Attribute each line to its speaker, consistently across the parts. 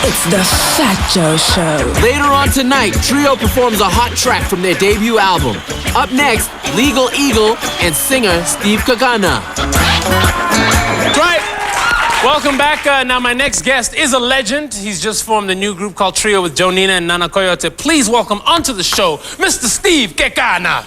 Speaker 1: It's the Fat Joe Show.
Speaker 2: Later on tonight, Trio performs a hot track from their debut album. Up next, Legal Eagle and singer Steve Kekana.
Speaker 3: Right. Welcome back. Now, my next guest is a legend. He's just formed a new group called Trio with Jonina and Nana Coyote. Please welcome onto the show, Mr. Steve Kekana.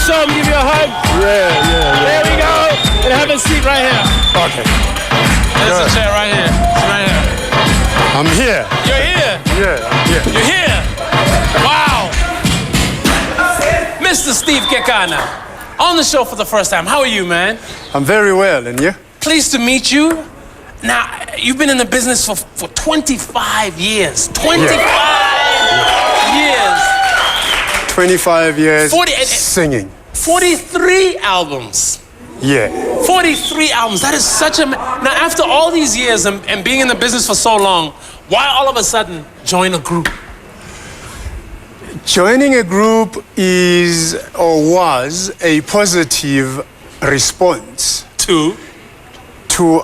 Speaker 3: Show him, give you a hug.
Speaker 4: Yeah.
Speaker 3: There we go. And have a seat right here.
Speaker 4: Okay.
Speaker 3: There's a chair right here. It's right here.
Speaker 4: I'm here.
Speaker 3: You're here?
Speaker 4: Yeah, I'm here.
Speaker 3: You're here? Wow. Mr. Steve Kekana, on the show for the first time. How are you, man?
Speaker 4: I'm very well, and you?
Speaker 3: Pleased to meet you. Now, you've been in the business for 25 years. 25 years.
Speaker 4: 25 years singing.
Speaker 3: 43 albums.
Speaker 4: Yeah.
Speaker 3: 43 albums. That is such a... Now, after all these years and being in the business for so long, why all of a sudden join a group?
Speaker 4: Joining a group is or was a positive response to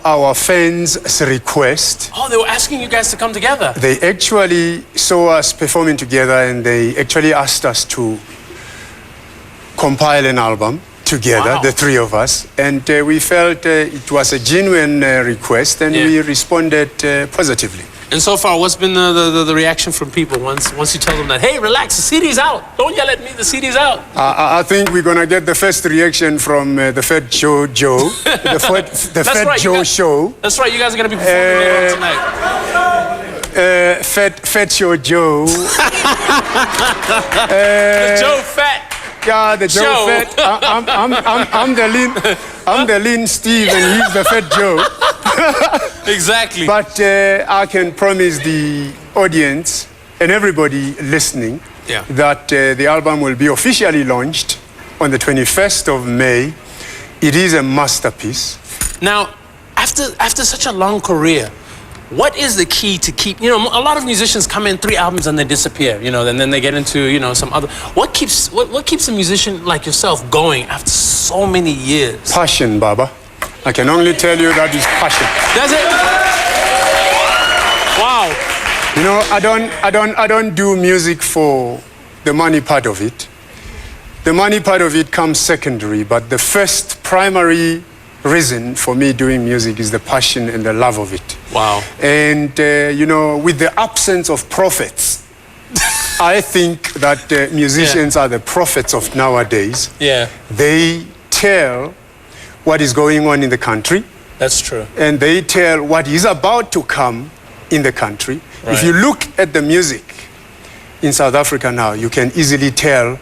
Speaker 4: our fans' request.
Speaker 3: Oh, they were asking you guys to come together.
Speaker 4: They actually saw us performing together, and they actually asked us to compile an album together,
Speaker 3: Wow.
Speaker 4: the three of us. And we felt it was a genuine request, and we responded positively.
Speaker 3: And so far, what's been the reaction from people once you tell them that, hey, relax, the CD's out. Don't yell at me, the CD's out.
Speaker 4: I think we're going to get the first reaction from the Fat Joe, the Fat Joe Show.
Speaker 3: That's right, you guys are going to be performing later on tonight.
Speaker 4: Fat Show Joe.
Speaker 3: The Joe Fat.
Speaker 4: Yeah, the Joe Fat. I'm the lean Steve, and he's the Fat Joe.
Speaker 3: Exactly.
Speaker 4: But I can promise the audience and everybody listening that the album will be officially launched on the 21st of May. It is a masterpiece.
Speaker 3: Now, after such a long career, what is the key to keep, a lot of musicians come in 3 albums and they disappear, and then they get into, some other, what keeps a musician like yourself going after so many years?
Speaker 4: Passion, Baba. I can only tell you that is passion.
Speaker 3: Does it? Wow.
Speaker 4: I don't do music for the money part of it. The money part of it comes secondary, but the first primary reason for me doing music is the passion and the love of it.
Speaker 3: Wow.
Speaker 4: And, with the absence of prophets, I think that musicians are the prophets of nowadays.
Speaker 3: Yeah.
Speaker 4: They tell what is going on in the country.
Speaker 3: That's true.
Speaker 4: And they tell what is about to come in the country.
Speaker 3: Right.
Speaker 4: If you look at the music in South Africa now, you can easily tell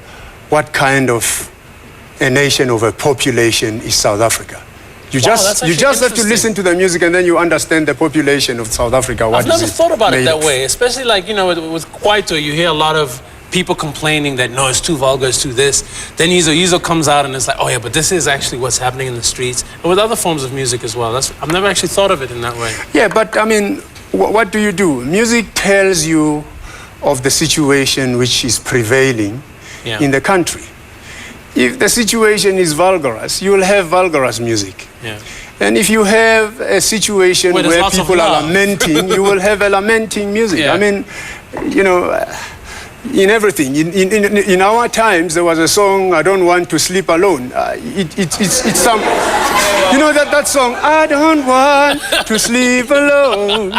Speaker 4: what kind of a nation of a population is South Africa. You just have to listen to the music, and then you understand the population of South Africa.
Speaker 3: I've never thought about it that way, especially with Kwaito, you hear a lot of people complaining that, no, it's too vulgar, it's too this. Then Yizo comes out and it's like, oh yeah, but this is actually what's happening in the streets. And with other forms of music as well. I've never actually thought of it in that way.
Speaker 4: Yeah, but I mean, what do you do? Music tells you of the situation which is prevailing in the country. If the situation is vulgarous, you will have vulgarous music.
Speaker 3: Yeah.
Speaker 4: And if you have a situation where people are lamenting, you will have a lamenting music.
Speaker 3: Yeah.
Speaker 4: I mean, in everything. In our times, there was a song, I Don't Want to Sleep Alone. It's some, that song, I don't want to sleep alone.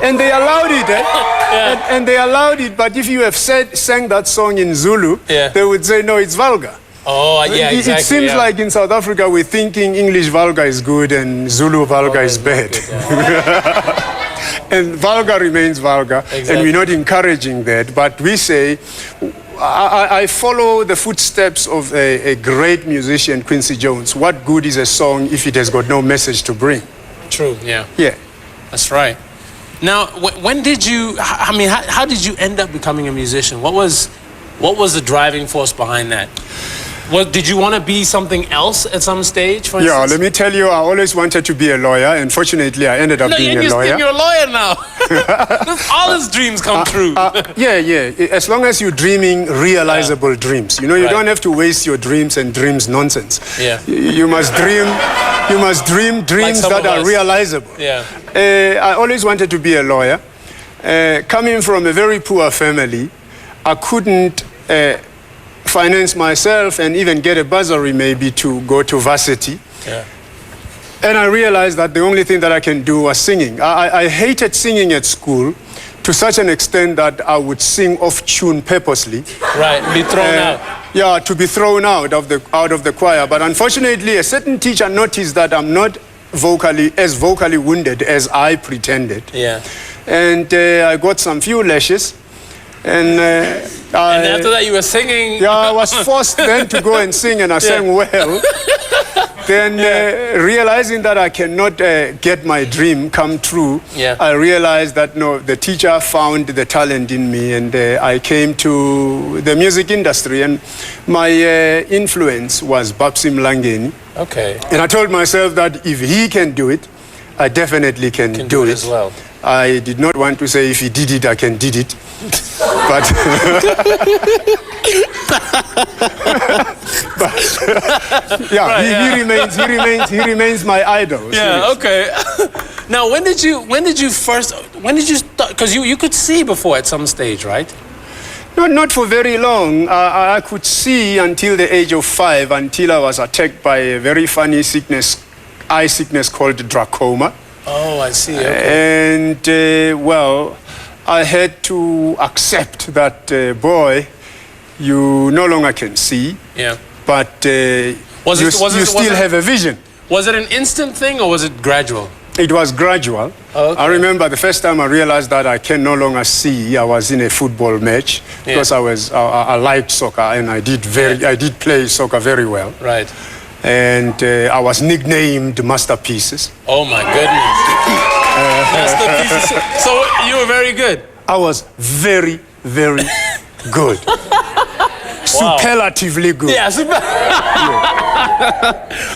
Speaker 4: And they allowed it, and they allowed it, but if you have sang that song in Zulu, they would say, no, it's vulgar.
Speaker 3: Oh, yeah, exactly.
Speaker 4: It seems like in South Africa, we're thinking English vulgar is good and Zulu vulgar is bad. And vulgar remains vulgar,
Speaker 3: exactly.
Speaker 4: And we're not encouraging that. But we say, I follow the footsteps of a great musician, Quincy Jones. What good is a song if it has got no message to bring?
Speaker 3: True, yeah.
Speaker 4: Yeah.
Speaker 3: That's right. Now, when did you, how did you end up becoming a musician? What was the driving force behind that? Did you want to be something else at some stage, for
Speaker 4: Yeah,
Speaker 3: instance?
Speaker 4: let me tell you, I always wanted to be a lawyer, and fortunately, I ended up
Speaker 3: No,
Speaker 4: being a
Speaker 3: you're
Speaker 4: lawyer.
Speaker 3: a lawyer now. All his dreams come true.
Speaker 4: Yeah. As long as you're dreaming realizable dreams, you know, you
Speaker 3: Right.
Speaker 4: don't have to waste your dreams and dreams nonsense.
Speaker 3: Yeah.
Speaker 4: You must dream. You must dream dreams
Speaker 3: some
Speaker 4: that
Speaker 3: of
Speaker 4: are
Speaker 3: us.
Speaker 4: realizable.
Speaker 3: Yeah.
Speaker 4: I always wanted to be a lawyer. Coming from a very poor family, I couldn't finance myself and even get a bursary maybe to go to varsity.
Speaker 3: Yeah.
Speaker 4: And I realized that the only thing that I can do was singing. I hated singing at school to such an extent that I would sing off tune purposely.
Speaker 3: Right. Be thrown out.
Speaker 4: Yeah, to be thrown out of the choir. But unfortunately, a certain teacher noticed that I'm not vocally wounded as I pretended.
Speaker 3: Yeah.
Speaker 4: And I got some few lashes. And
Speaker 3: And after that, you were singing.
Speaker 4: yeah, I was forced then to go and sing, and I sang well. Then realizing that I cannot get my dream come true,
Speaker 3: Yeah.
Speaker 4: I realized that no, the teacher found the talent in me, and I came to the music industry, and my influence was Babsi Mlangeni.
Speaker 3: Okay.
Speaker 4: And I told myself that if he can do it, I definitely can do it
Speaker 3: as well.
Speaker 4: I did not want to say if he did it, I can did it. But, yeah,
Speaker 3: Right,
Speaker 4: he remains my idol.
Speaker 3: Yeah. Okay. Now, when did you start? Because you could see before at some stage, right?
Speaker 4: Not for very long. I could see until the age of 5, until I was attacked by a very funny eye sickness called glaucoma.
Speaker 3: Oh, I see. Okay.
Speaker 4: And, well, I had to accept that, boy, you no longer can see,
Speaker 3: Yeah.
Speaker 4: but you still have a vision.
Speaker 3: Was it an instant thing or was it gradual?
Speaker 4: It was gradual.
Speaker 3: Oh, okay.
Speaker 4: I remember the first time I realized that I can no longer see, I was in a football match because I liked soccer and I did play soccer very well.
Speaker 3: Right.
Speaker 4: And I was nicknamed Masterpieces.
Speaker 3: Oh my goodness. Masterpieces. So you were very good.
Speaker 4: I was very, very good. Superlatively good.
Speaker 3: Yeah.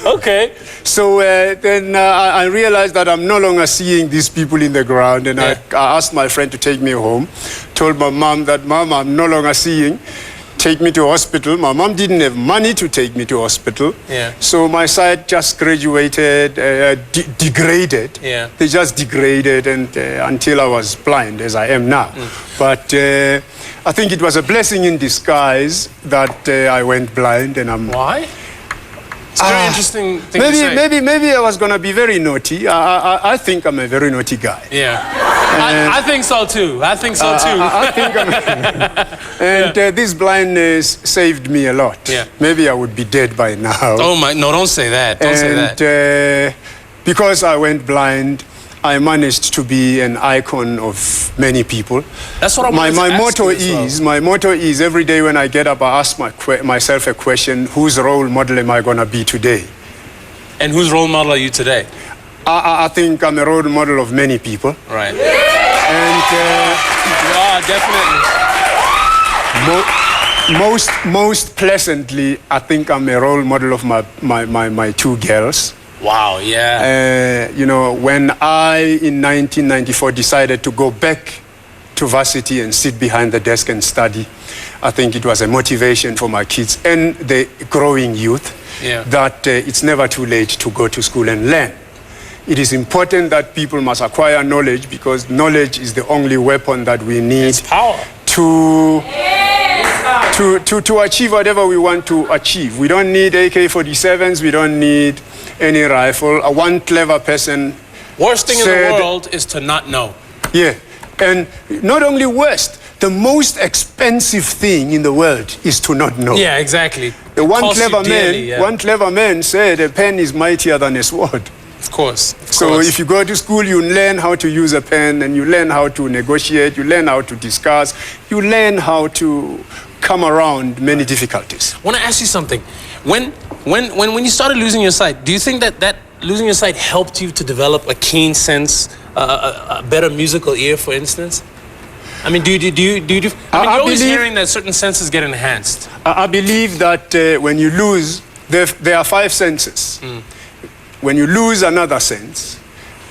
Speaker 3: Okay.
Speaker 4: So then I realized that I'm no longer seeing these people in the ground, and I asked my friend to take me home. Told my mom that, Mom, I'm no longer seeing. Take me to hospital. My mom didn't have money to take me to hospital.
Speaker 3: Yeah.
Speaker 4: So my sight just graduated, degraded.
Speaker 3: Yeah.
Speaker 4: They just degraded and until I was blind, as I am now. But I think it was a blessing in disguise that I went blind, and I'm.
Speaker 3: Why? It's a very interesting thing to say.
Speaker 4: Maybe I was gonna be very naughty. I think I'm a very naughty guy.
Speaker 3: Yeah. I think so too. I think so too.
Speaker 4: I think I'm. And this blindness saved me a lot.
Speaker 3: Yeah.
Speaker 4: Maybe I would be dead by now.
Speaker 3: Oh my! No, don't say that. Don't say that.
Speaker 4: Because I went blind, I managed to be an icon of many people.
Speaker 3: That's what I wanted to
Speaker 4: my
Speaker 3: ask
Speaker 4: motto
Speaker 3: you as well.
Speaker 4: is. My motto is every day when I get up, I ask myself a question: whose role model am I gonna be today?
Speaker 3: And whose role model are you today?
Speaker 4: I think I'm a role model of many people.
Speaker 3: Right.
Speaker 4: And
Speaker 3: definitely.
Speaker 4: most pleasantly, I think I'm a role model of my two girls.
Speaker 3: Wow. Yeah.
Speaker 4: You know, when I, in 1994, decided to go back to varsity and sit behind the desk and study, I think it was a motivation for my kids and the growing youth that it's never too late to go to school and learn. It is important that people must acquire knowledge because knowledge is the only weapon that we need
Speaker 3: It's power.
Speaker 4: to achieve whatever we want to achieve. We don't need AK-47s, we don't need any rifle. One clever person
Speaker 3: Worst thing in
Speaker 4: said,
Speaker 3: the world is to not know.
Speaker 4: Yeah, and not only worst, the most expensive thing in the world is to not know.
Speaker 3: Yeah, exactly.
Speaker 4: One clever man said a pen is mightier than a sword.
Speaker 3: Of course.
Speaker 4: So if you go to school, you learn how to use a pen, and you learn how to negotiate, you learn how to discuss, you learn how to come around many difficulties.
Speaker 3: I want to ask you something. When you started losing your sight, do you think that losing your sight helped you to develop a keen sense, a better musical ear, for instance? I mean, you're always hearing that certain senses get enhanced.
Speaker 4: I believe that when you lose, there are 5 senses. When you lose another sense,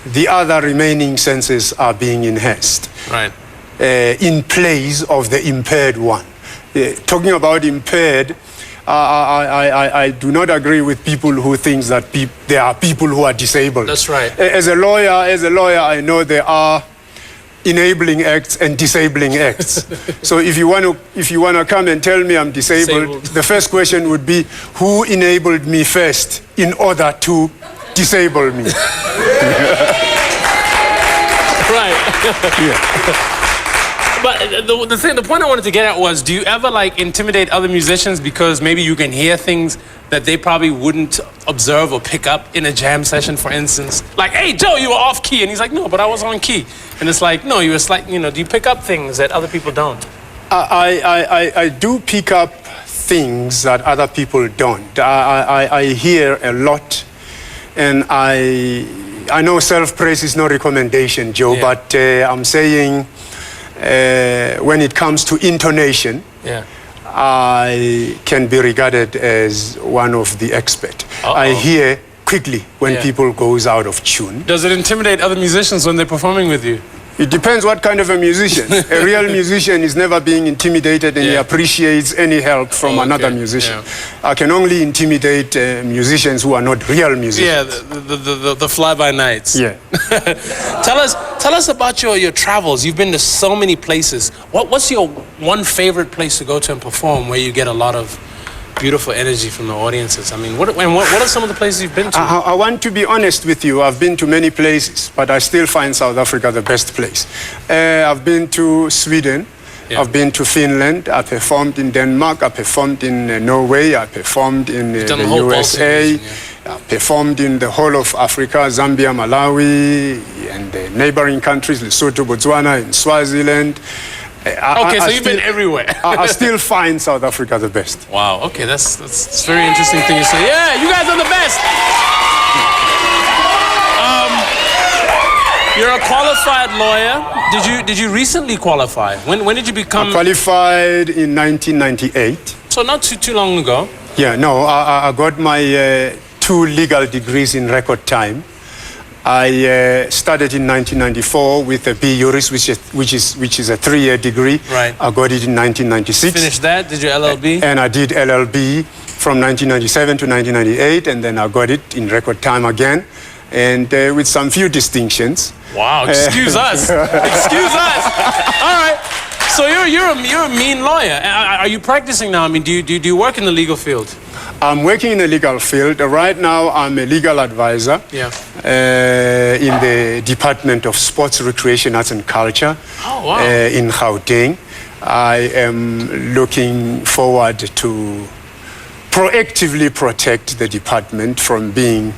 Speaker 4: the other remaining senses are being enhanced.
Speaker 3: Right.
Speaker 4: In place of the impaired one. Talking about impaired, I do not agree with people who think that there are people who are disabled.
Speaker 3: That's right.
Speaker 4: As a lawyer, I know there are enabling acts and disabling acts. So if you want to come and tell me I'm disabled, the first question would be, who enabled me first in order to disable me?
Speaker 3: Right.
Speaker 4: Yeah.
Speaker 3: But the point I wanted to get at was, do you ever like intimidate other musicians because maybe you can hear things that they probably wouldn't observe or pick up in a jam session, for instance? Like, hey, Joe, you were off key. And he's like, no, but I was on key. And it's like, no, you were slight, do you pick up things that other people don't?
Speaker 4: I do pick up things that other people don't. I hear a lot, and I know self-praise is no recommendation, Joe,
Speaker 3: Yeah.
Speaker 4: but I'm saying when it comes to intonation,
Speaker 3: Yeah.
Speaker 4: I can be regarded as one of the experts. I hear quickly when people goes out of tune.
Speaker 3: Does it intimidate other musicians when they're performing with you?
Speaker 4: It depends what kind of a musician. A real musician is never being intimidated, and he appreciates any help from another musician.
Speaker 3: Yeah.
Speaker 4: I can only intimidate musicians who are not real musicians.
Speaker 3: Yeah, the fly-by-nights.
Speaker 4: Yeah.
Speaker 3: Tell us about your travels. You've been to so many places. What's your one favorite place to go to and perform where you get a lot of beautiful energy from the audiences? I mean, what are some of the places you've been to?
Speaker 4: I want to be honest with you. I've been to many places, but I still find South Africa the best place. I've been to Sweden. Yeah. I've been to Finland. I performed in Denmark. I performed in Norway. I performed in the USA. I performed in the whole of Africa, Zambia, Malawi, and the neighboring countries, Lesotho, Botswana, and Swaziland.
Speaker 3: So you've been everywhere.
Speaker 4: I still find South Africa the best.
Speaker 3: Wow. Okay, that's a very interesting thing to say. Yeah, you guys are the best. You're a qualified lawyer. Did you recently qualify? When did you become?
Speaker 4: I qualified in 1998.
Speaker 3: So not too long ago.
Speaker 4: Yeah. No, I got my 2 legal degrees in record time. I started in 1994 with a B Juris, which is a 3-year degree.
Speaker 3: Right.
Speaker 4: I got it in 1996.
Speaker 3: Finished that? Did your LLB?
Speaker 4: And I did LLB from 1997 to 1998, and then I got it in record time again, and with some few distinctions.
Speaker 3: Wow! Excuse us. Excuse us. All right. So you're a mean lawyer. Are you practicing now? I mean, do you work in the legal field?
Speaker 4: I'm working in the legal field. Right now, I'm a legal advisor in the Department of Sports, Recreation, Arts and Culture in Gauteng. I am looking forward to proactively protect the department from being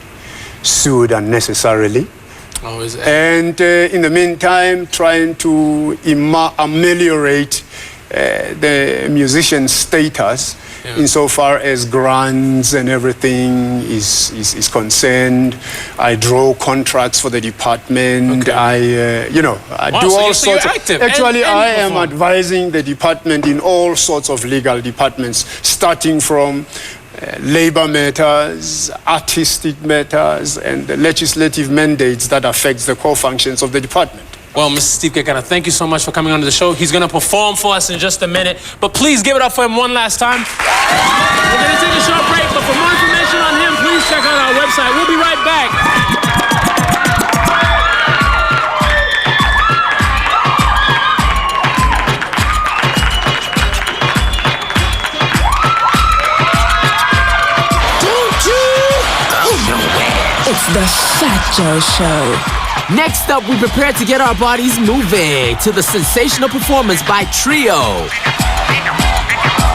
Speaker 4: sued unnecessarily.
Speaker 3: Oh, is it?
Speaker 4: And in the meantime, trying to ameliorate the musician's status insofar as grants and everything is concerned. I draw contracts for the department. I do all sorts.
Speaker 3: Active.
Speaker 4: Actually, I am advising the department in all sorts of legal departments, starting from labor matters, artistic matters, and the legislative mandates that affect the core functions of the department.
Speaker 3: Well, Mr. Steve Kekana, thank you so much for coming on to the show. He's going to perform for us in just a minute, but please give it up for him one last time. We're going to take a short break, but for more information on him, please check out our website. We'll be right back.
Speaker 1: It's the Fat Joe Show.
Speaker 2: Next up, we prepare to get our bodies moving to the sensational performance by Trio.